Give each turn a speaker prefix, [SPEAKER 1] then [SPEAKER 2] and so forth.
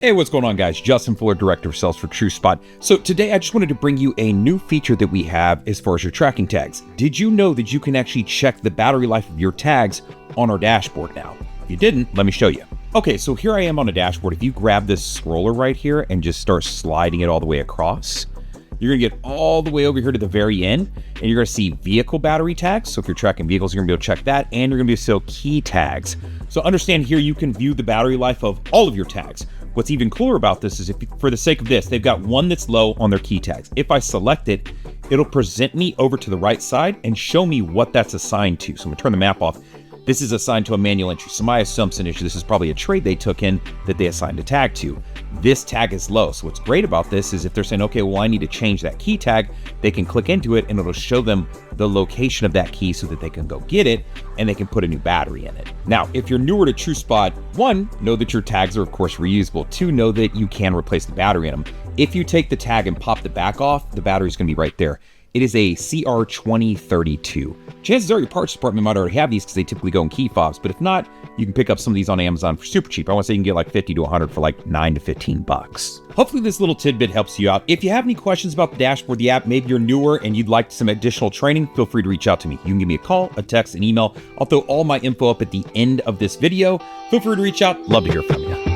[SPEAKER 1] Hey, what's going on, guys? Justin Fuller, Director of Sales for TrueSpot. So today I just wanted to bring you a new feature that we have as far as your tracking tags. Did you know that you can actually check the battery life of your tags on our dashboard now? If you didn't, let me show you. Okay, so here I am on a dashboard. If you grab this scroller right here and just start sliding it all the way across, you're gonna get all the way over here to the very end, and you're gonna see vehicle battery tags. So if you're tracking vehicles, you're gonna be able to check that, and you're gonna be able to see key tags. So understand here, you can view the battery life of all of your tags. What's even cooler about this is, if for the sake of this, they've got one that's low on their key tags. If I select it, it'll present me over to the right side and show me what that's assigned to. So I'm gonna turn the map off. This is assigned to a manual entry. So my assumption is this is probably a trade they took in that they assigned a tag to. This tag is low. So what's great about this is if they're saying, okay, well, I need to change that key tag, they can click into it and it'll show them the location of that key so that they can go get it and they can put a new battery in it. Now, if you're newer to TrueSpot, one, know that your tags are of course reusable. Two, know that you can replace the battery in them. If you take the tag and pop the back off, the battery is gonna be right there. It is a CR2032. Chances are your parts department might already have these because they typically go in key fobs, but if not, you can pick up some of these on Amazon for super cheap. I want to say you can get like 50 to 100 for like 9 to 15 bucks. Hopefully this little tidbit helps you out. If you have any questions about the dashboard, the app, maybe you're newer and you'd like some additional training, feel free to reach out to me. You can give me a call, a text, an email. I'll throw all my info up at the end of this video. Feel free to reach out. Love to hear from you.